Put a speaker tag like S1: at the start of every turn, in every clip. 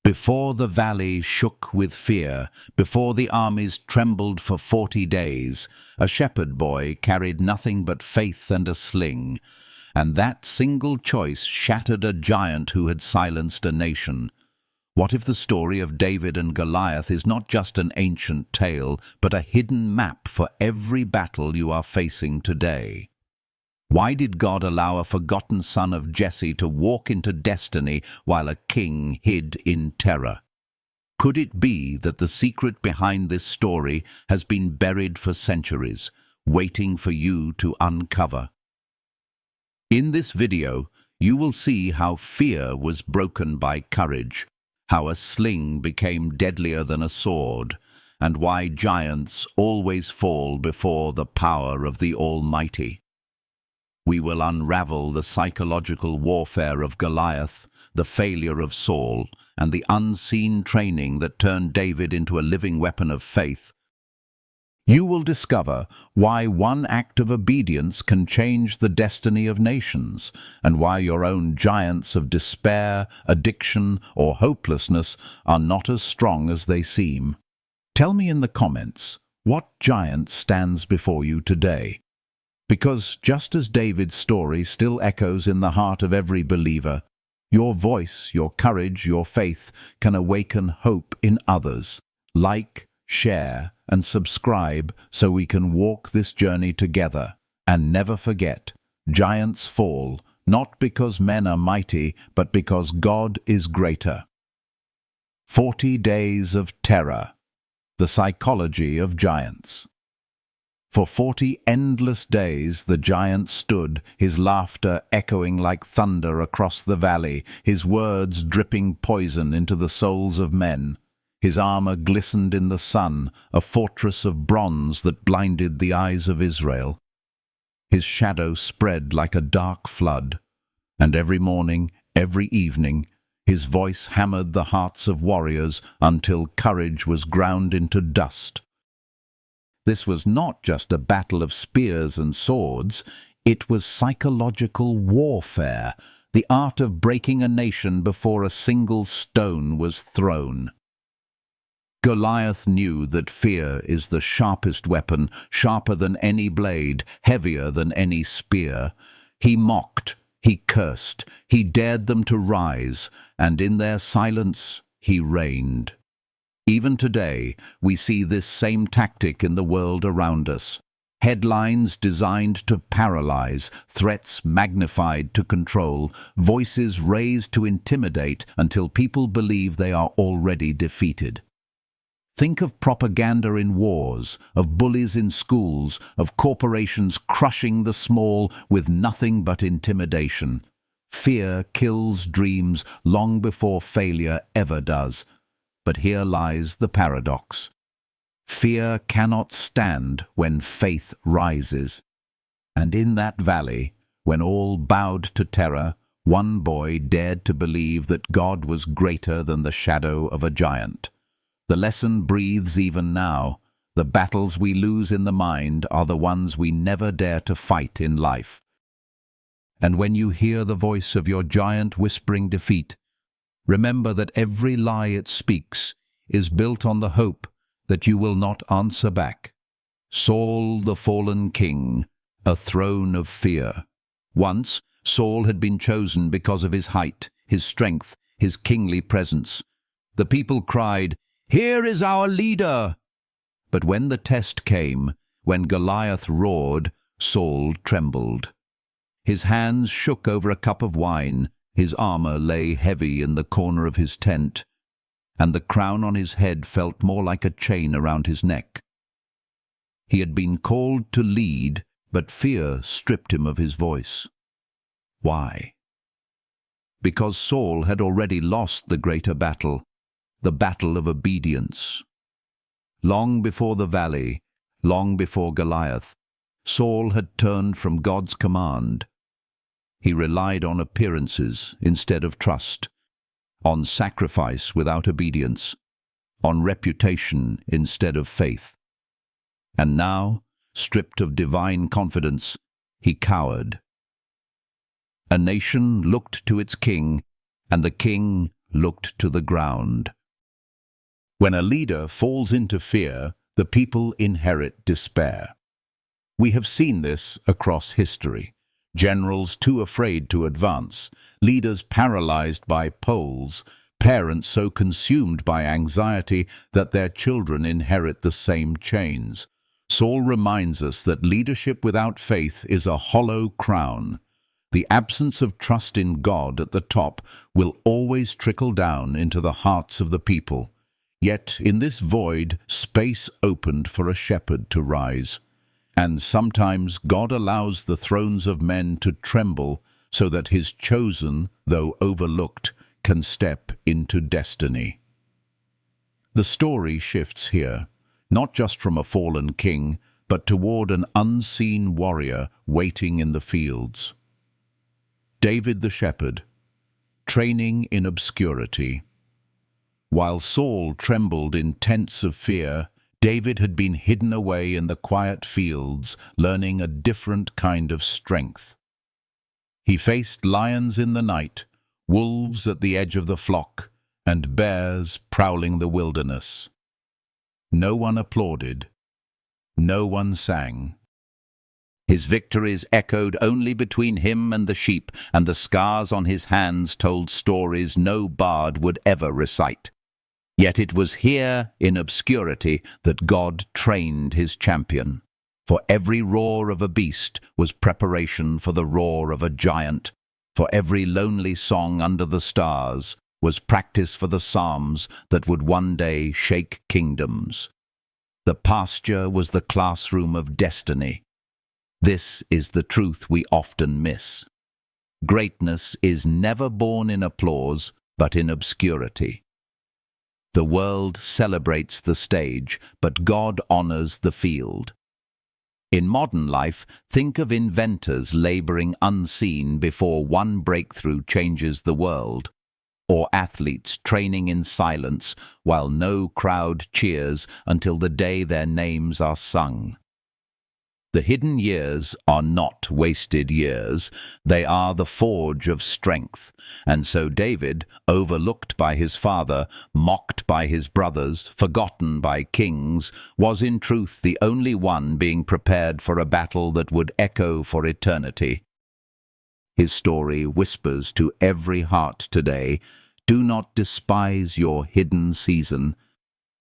S1: Before the valley shook with fear, before the armies trembled for 40 days, a shepherd boy carried nothing but faith and a sling, and that single choice shattered a giant who had silenced a nation. What if the story of David and Goliath is not just an ancient tale, but a hidden map for every battle you are facing today? Why did God allow a forgotten son of Jesse to walk into destiny while a king hid in terror? Could it be that the secret behind this story has been buried for centuries, waiting for you to uncover? In this video, you will see how fear was broken by courage, how a sling became deadlier than a sword, and why giants always fall before the power of the Almighty. We will unravel the psychological warfare of Goliath, the failure of Saul, and the unseen training that turned David into a living weapon of faith. You will discover why one act of obedience can change the destiny of nations, and why your own giants of despair, addiction, or hopelessness are not as strong as they seem. Tell me in the comments, what giant stands before you today? Because just as David's story still echoes in the heart of every believer, your voice, your courage, your faith can awaken hope in others. Like, share, and subscribe so we can walk this journey together. And never forget, giants fall, not because men are mighty, but because God is greater. 40 Days of Terror. The Psychology of Giants. For 40 endless days the giant stood, his laughter echoing like thunder across the valley, his words dripping poison into the souls of men. His armor glistened in the sun, a fortress of bronze that blinded the eyes of Israel. His shadow spread like a dark flood, and every morning, every evening, his voice hammered the hearts of warriors until courage was ground into dust. This was not just a battle of spears and swords, it was psychological warfare, the art of breaking a nation before a single stone was thrown. Goliath knew that fear is the sharpest weapon, sharper than any blade, heavier than any spear. He mocked, he cursed, he dared them to rise, and in their silence he reigned. Even today, we see this same tactic in the world around us. Headlines designed to paralyze, threats magnified to control, voices raised to intimidate until people believe they are already defeated. Think of propaganda in wars, of bullies in schools, of corporations crushing the small with nothing but intimidation. Fear kills dreams long before failure ever does. But here lies the paradox. Fear cannot stand when faith rises. And in that valley, when all bowed to terror, one boy dared to believe that God was greater than the shadow of a giant. The lesson breathes even now. The battles we lose in the mind are the ones we never dare to fight in life. And when you hear the voice of your giant whispering defeat, remember that every lie it speaks is built on the hope that you will not answer back. Saul, the fallen king, a throne of fear. Once, Saul had been chosen because of his height, his strength, his kingly presence. The people cried, "Here is our leader!" But when the test came, when Goliath roared, Saul trembled. His hands shook over a cup of wine, his armor lay heavy in the corner of his tent, and the crown on his head felt more like a chain around his neck. He had been called to lead, but fear stripped him of his voice. Why? Because Saul had already lost the greater battle, the battle of obedience. Long before the valley, long before Goliath, Saul had turned from God's command. He relied on appearances instead of trust, on sacrifice without obedience, on reputation instead of faith. And now, stripped of divine confidence, he cowered. A nation looked to its king, and the king looked to the ground. When a leader falls into fear, the people inherit despair. We have seen this across history. Generals too afraid to advance, leaders paralyzed by polls, parents so consumed by anxiety that their children inherit the same chains. Saul reminds us that leadership without faith is a hollow crown. The absence of trust in God at the top will always trickle down into the hearts of the people. Yet in this void, space opened for a shepherd to rise. And sometimes God allows the thrones of men to tremble so that his chosen, though overlooked, can step into destiny. The story shifts here, not just from a fallen king, but toward an unseen warrior waiting in the fields. David the shepherd, training in obscurity. While Saul trembled in tents of fear, David had been hidden away in the quiet fields, learning a different kind of strength. He faced lions in the night, wolves at the edge of the flock, and bears prowling the wilderness. No one applauded. No one sang. His victories echoed only between him and the sheep, and the scars on his hands told stories no bard would ever recite. Yet it was here, in obscurity, that God trained his champion. For every roar of a beast was preparation for the roar of a giant. For every lonely song under the stars was practice for the psalms that would one day shake kingdoms. The pasture was the classroom of destiny. This is the truth we often miss. Greatness is never born in applause, but in obscurity. The world celebrates the stage, but God honors the field. In modern life, think of inventors laboring unseen before one breakthrough changes the world, or athletes training in silence while no crowd cheers until the day their names are sung. The hidden years are not wasted years, they are the forge of strength. And so David, overlooked by his father, mocked by his brothers, forgotten by kings, was in truth the only one being prepared for a battle that would echo for eternity. His story whispers to every heart today, do not despise your hidden season.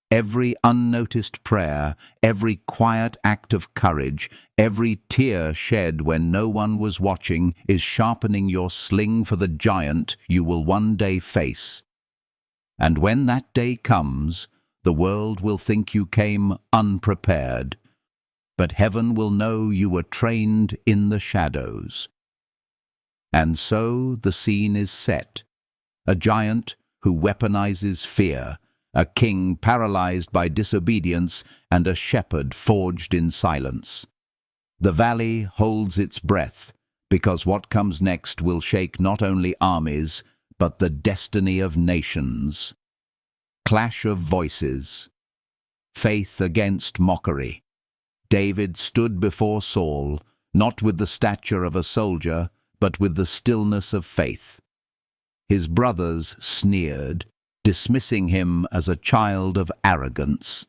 S1: Every unnoticed prayer, every quiet act of courage, every tear shed when no one was watching is sharpening your sling for the giant you will one day face. And when that day comes, the world will think you came unprepared, but heaven will know you were trained in the shadows. And so the scene is set. A giant who weaponizes fear, a king paralyzed by disobedience, and a shepherd forged in silence. The valley holds its breath, because what comes next will shake not only armies, but the destiny of nations. Clash of voices. Faith against mockery. David stood before Saul, not with the stature of a soldier, but with the stillness of faith. His brothers sneered, dismissing him as a child of arrogance.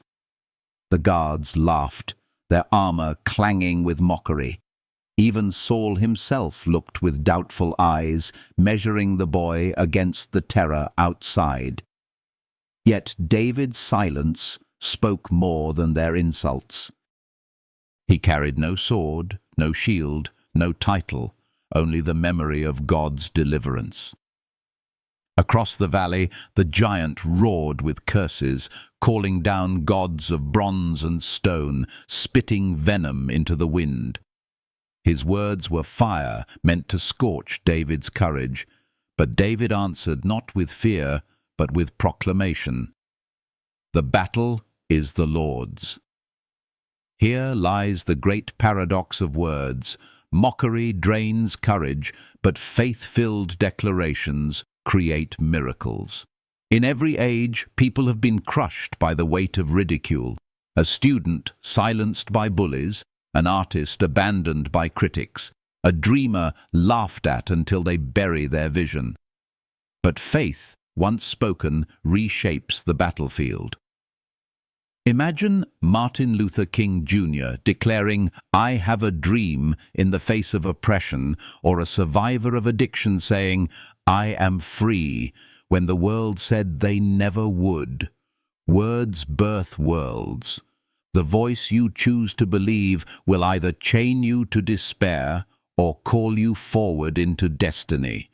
S1: The guards laughed, their armor clanging with mockery. Even Saul himself looked with doubtful eyes, measuring the boy against the terror outside. Yet David's silence spoke more than their insults. He carried no sword, no shield, no title, only the memory of God's deliverance. Across the valley, the giant roared with curses, calling down gods of bronze and stone, spitting venom into the wind. His words were fire meant to scorch David's courage, but David answered not with fear, but with proclamation. The battle is the Lord's. Here lies the great paradox of words. Mockery drains courage, but faith-filled declarations create miracles. In every age, people have been crushed by the weight of ridicule. A student silenced by bullies, an artist abandoned by critics, a dreamer laughed at until they bury their vision. But faith once spoken, reshapes the battlefield. Imagine Martin Luther King Jr. declaring, "I have a dream," in the face of oppression, or a survivor of addiction saying, "I am free," when the world said they never would. Words birth worlds. The voice you choose to believe will either chain you to despair or call you forward into destiny.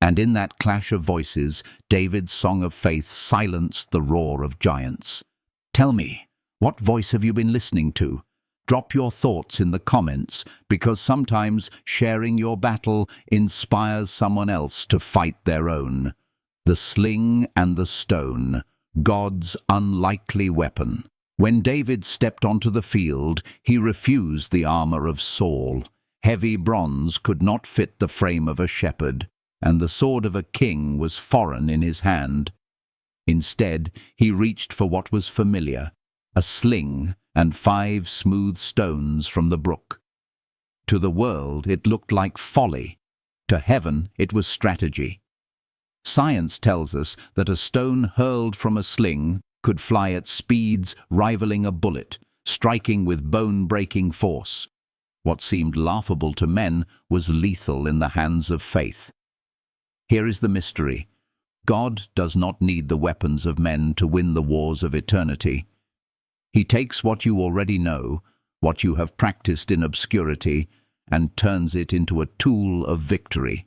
S1: And in that clash of voices, David's song of faith silenced the roar of giants. Tell me, what voice have you been listening to? Drop your thoughts in the comments, because sometimes sharing your battle inspires someone else to fight their own. The sling and the stone, God's unlikely weapon. When David stepped onto the field, he refused the armor of Saul. Heavy bronze could not fit the frame of a shepherd, and the sword of a king was foreign in his hand. Instead, he reached for what was familiar, a sling and 5 smooth stones from the brook. To the world, it looked like folly. To heaven, it was strategy. Science tells us that a stone hurled from a sling could fly at speeds rivaling a bullet, striking with bone-breaking force. What seemed laughable to men was lethal in the hands of faith. Here is the mystery. God does not need the weapons of men to win the wars of eternity. He takes what you already know, what you have practiced in obscurity, and turns it into a tool of victory.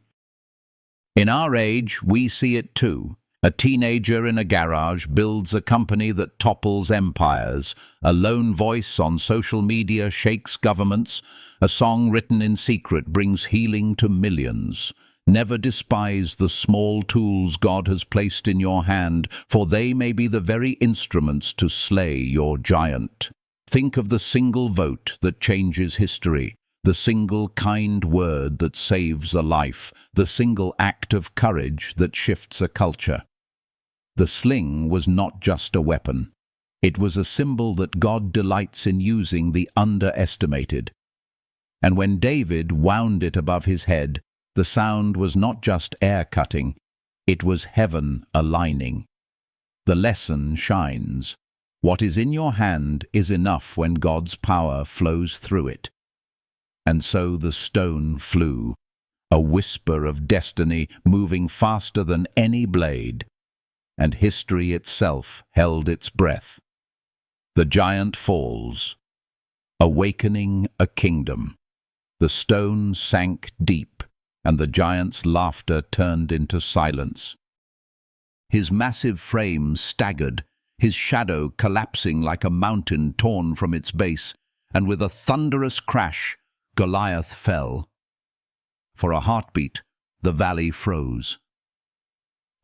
S1: In our age, we see it too. A teenager in a garage builds a company that topples empires. A lone voice on social media shakes governments. A song written in secret brings healing to millions. Never despise the small tools God has placed in your hand, for they may be the very instruments to slay your giant. Think of the single vote that changes history, the single kind word that saves a life, the single act of courage that shifts a culture. The sling was not just a weapon. It was a symbol that God delights in using the underestimated. And when David wound it above his head, the sound was not just air cutting, it was heaven aligning. The lesson shines. What is in your hand is enough when God's power flows through it. And so the stone flew, a whisper of destiny moving faster than any blade, and history itself held its breath. The giant falls, awakening a kingdom. The stone sank deep, and the giant's laughter turned into silence. His massive frame staggered, his shadow collapsing like a mountain torn from its base, and with a thunderous crash, Goliath fell. For a heartbeat, the valley froze.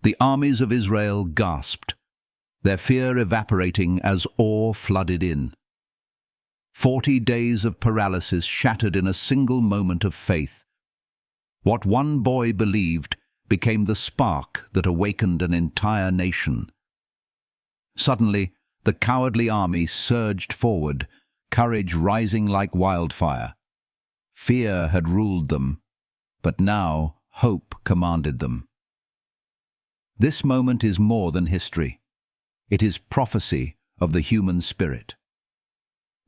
S1: The armies of Israel gasped, their fear evaporating as awe flooded in. 40 days of paralysis shattered in a single moment of faith. What one boy believed became the spark that awakened an entire nation. Suddenly, the cowardly army surged forward, courage rising like wildfire. Fear had ruled them, but now hope commanded them. This moment is more than history. It is prophecy of the human spirit.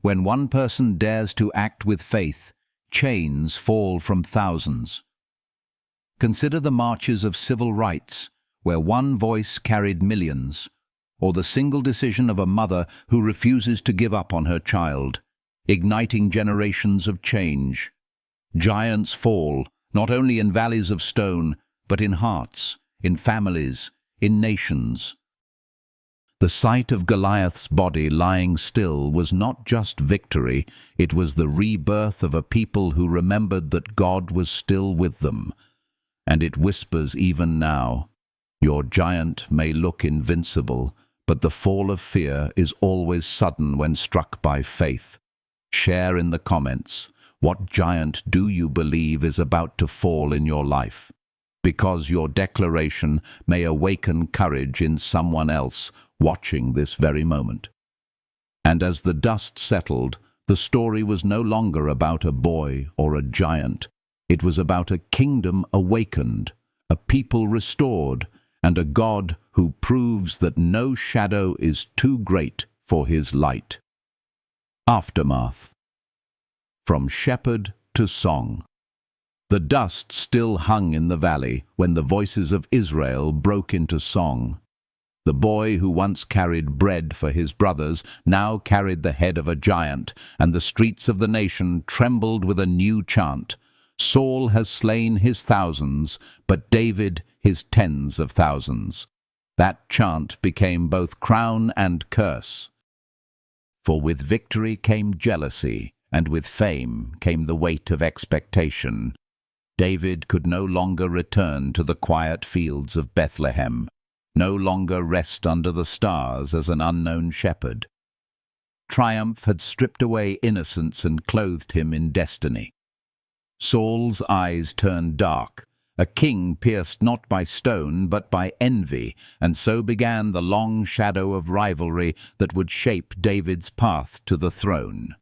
S1: When one person dares to act with faith, chains fall from thousands. Consider the marches of civil rights, where one voice carried millions, or the single decision of a mother who refuses to give up on her child, igniting generations of change. Giants fall, not only in valleys of stone, but in hearts, in families, in nations. The sight of Goliath's body lying still was not just victory, it was the rebirth of a people who remembered that God was still with them. And it whispers even now, your giant may look invincible, but the fall of fear is always sudden when struck by faith. Share in the comments, what giant do you believe is about to fall in your life? Because your declaration may awaken courage in someone else watching this very moment. And as the dust settled, the story was no longer about a boy or a giant. It was about a kingdom awakened, a people restored, and a God who proves that no shadow is too great for his light. Aftermath. From shepherd to song. The dust still hung in the valley when the voices of Israel broke into song. The boy who once carried bread for his brothers now carried the head of a giant, and the streets of the nation trembled with a new chant. Saul has slain his thousands, but David his tens of thousands. That chant became both crown and curse. For with victory came jealousy, and with fame came the weight of expectation. David could no longer return to the quiet fields of Bethlehem, no longer rest under the stars as an unknown shepherd. Triumph had stripped away innocence and clothed him in destiny. Saul's eyes turned dark, a king pierced not by stone but by envy, and so began the long shadow of rivalry that would shape David's path to the throne.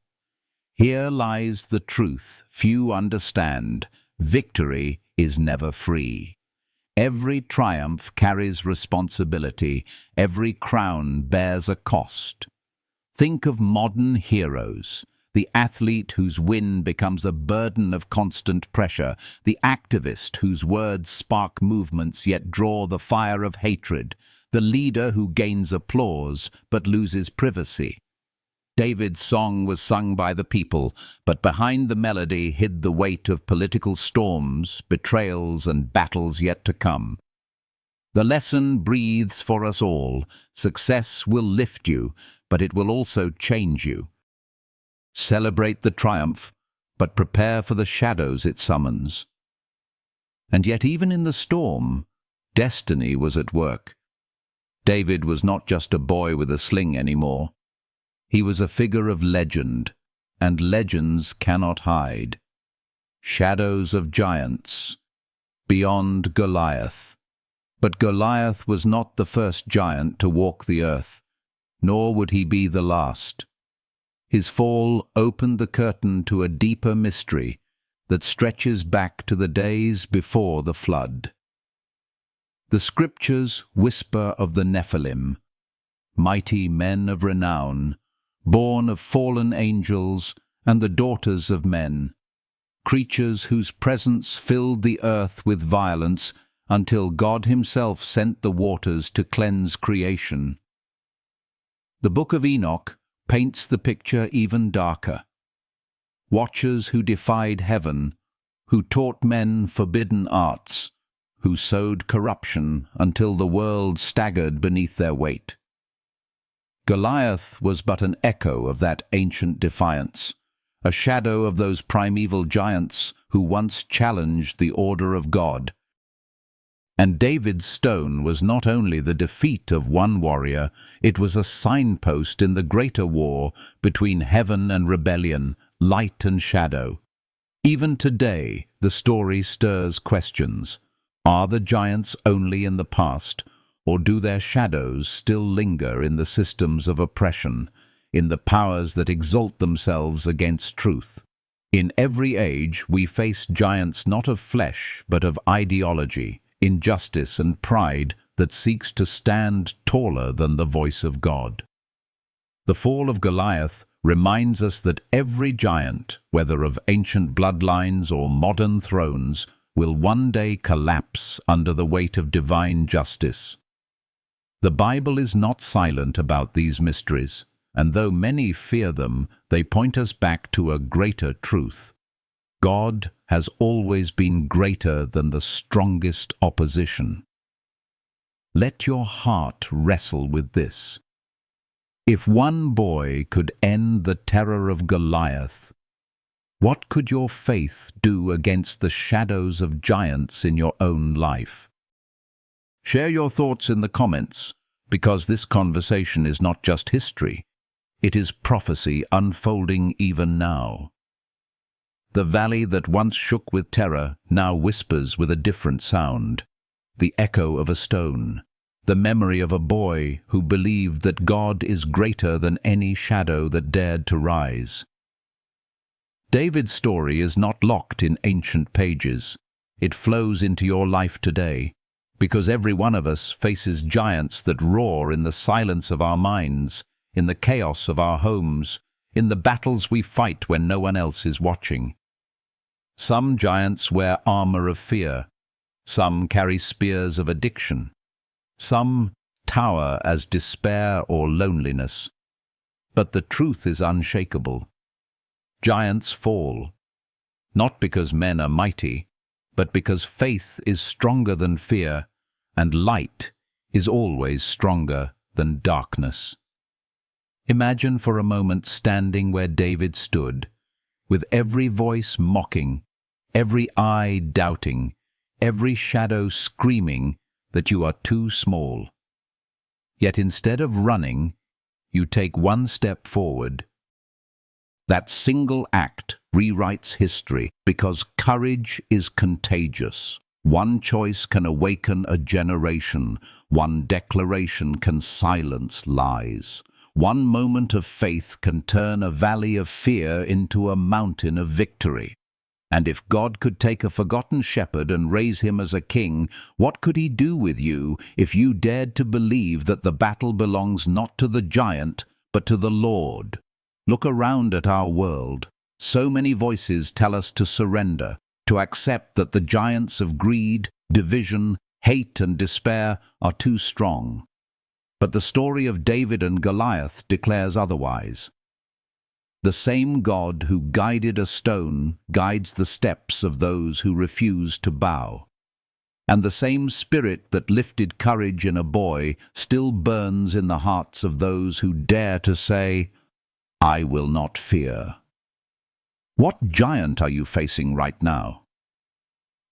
S1: Here lies the truth few understand: victory is never free. Every triumph carries responsibility, every crown bears a cost. Think of modern heroes, the athlete whose win becomes a burden of constant pressure, the activist whose words spark movements yet draw the fire of hatred, the leader who gains applause but loses privacy. David's song was sung by the people, but behind the melody hid the weight of political storms, betrayals, and battles yet to come. The lesson breathes for us all: success will lift you, but it will also change you. Celebrate the triumph, but prepare for the shadows it summons. And yet even in the storm, destiny was at work. David was not just a boy with a sling anymore. He was a figure of legend, and legends cannot hide. Shadows of giants, beyond Goliath. But Goliath was not the first giant to walk the earth, nor would he be the last. His fall opened the curtain to a deeper mystery that stretches back to the days before the flood. The scriptures whisper of the Nephilim, mighty men of renown, born of fallen angels and the daughters of men, creatures whose presence filled the earth with violence until God himself sent the waters to cleanse creation. The Book of Enoch paints the picture even darker. Watchers who defied heaven, who taught men forbidden arts, who sowed corruption until the world staggered beneath their weight. Goliath was but an echo of that ancient defiance, a shadow of those primeval giants who once challenged the order of God. And David's stone was not only the defeat of one warrior, it was a signpost in the greater war between heaven and rebellion, light and shadow. Even today, the story stirs questions. Are the giants only in the past, or do their shadows still linger in the systems of oppression, in the powers that exalt themselves against truth? In every age we face giants not of flesh, but of ideology, injustice and pride that seeks to stand taller than the voice of God. The fall of Goliath reminds us that every giant, whether of ancient bloodlines or modern thrones, will one day collapse under the weight of divine justice. The Bible is not silent about these mysteries, and though many fear them, they point us back to a greater truth. God has always been greater than the strongest opposition. Let your heart wrestle with this. If one boy could end the terror of Goliath, what could your faith do against the shadows of giants in your own life? Share your thoughts in the comments, because this conversation is not just history, it is prophecy unfolding even now. The valley that once shook with terror now whispers with a different sound, the echo of a stone, the memory of a boy who believed that God is greater than any shadow that dared to rise. David's story is not locked in ancient pages. It flows into your life today. because every one of us faces giants that roar in the silence of our minds, in the chaos of our homes, in the battles we fight when no one else is watching. Some giants wear armor of fear, some carry spears of addiction, some tower as despair or loneliness. But the truth is unshakable. Giants fall, not because men are mighty, but because faith is stronger than fear, and light is always stronger than darkness. Imagine for a moment standing where David stood, with every voice mocking, every eye doubting, every shadow screaming that you are too small. Yet instead of running, you take one step forward. That single act rewrites history because courage is contagious. One choice can awaken a generation. One declaration can silence lies. One moment of faith can turn a valley of fear into a mountain of victory. And if God could take a forgotten shepherd and raise him as a king, what could he do with you if you dared to believe that the battle belongs not to the giant, but to the Lord? Look around at our world. So many voices tell us to surrender, to accept that the giants of greed, division, hate and despair are too strong. But the story of David and Goliath declares otherwise. The same God who guided a stone guides the steps of those who refuse to bow. And the same spirit that lifted courage in a boy still burns in the hearts of those who dare to say, "I will not fear." What giant are you facing right now?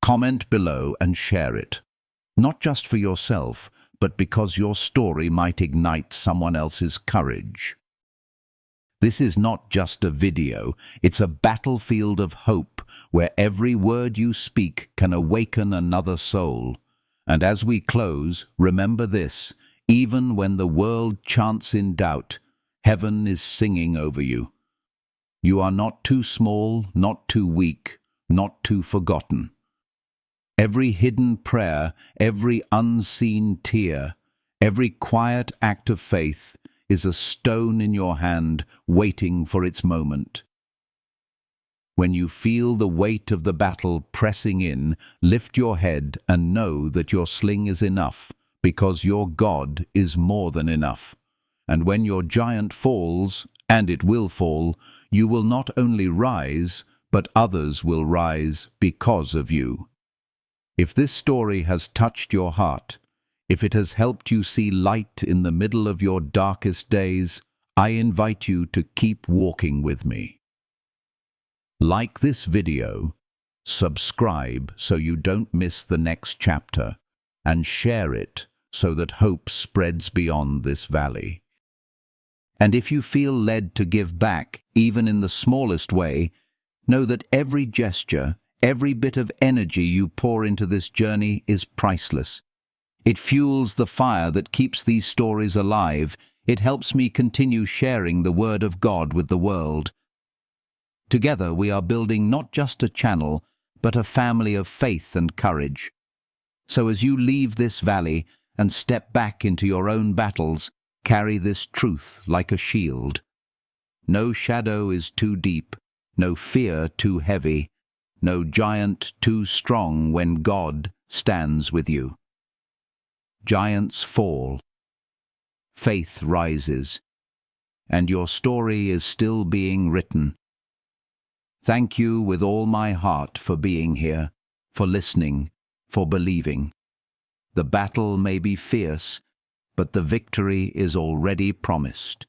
S1: Comment below and share it. Not just for yourself, but because your story might ignite someone else's courage. This is not just a video, it's a battlefield of hope where every word you speak can awaken another soul. And as we close, remember this: even when the world chants in doubt, heaven is singing over you. You are not too small, not too weak, not too forgotten. Every hidden prayer, every unseen tear, every quiet act of faith is a stone in your hand waiting for its moment. When you feel the weight of the battle pressing in, lift your head and know that your sling is enough, because your God is more than enough. And when your giant falls, and it will fall, you will not only rise, but others will rise because of you. If this story has touched your heart, if it has helped you see light in the middle of your darkest days, I invite you to keep walking with me. Like this video, subscribe so you don't miss the next chapter, and share it so that hope spreads beyond this valley. And if you feel led to give back, even in the smallest way, know that every gesture, every bit of energy you pour into this journey is priceless. It fuels the fire that keeps these stories alive. It helps me continue sharing the Word of God with the world. Together we are building not just a channel, but a family of faith and courage. So as you leave this valley and step back into your own battles, carry this truth like a shield. No shadow is too deep, no fear too heavy, no giant too strong when God stands with you. Giants fall, faith rises, and your story is still being written. Thank you with all my heart for being here, for listening, for believing. The battle may be fierce, but the victory is already promised.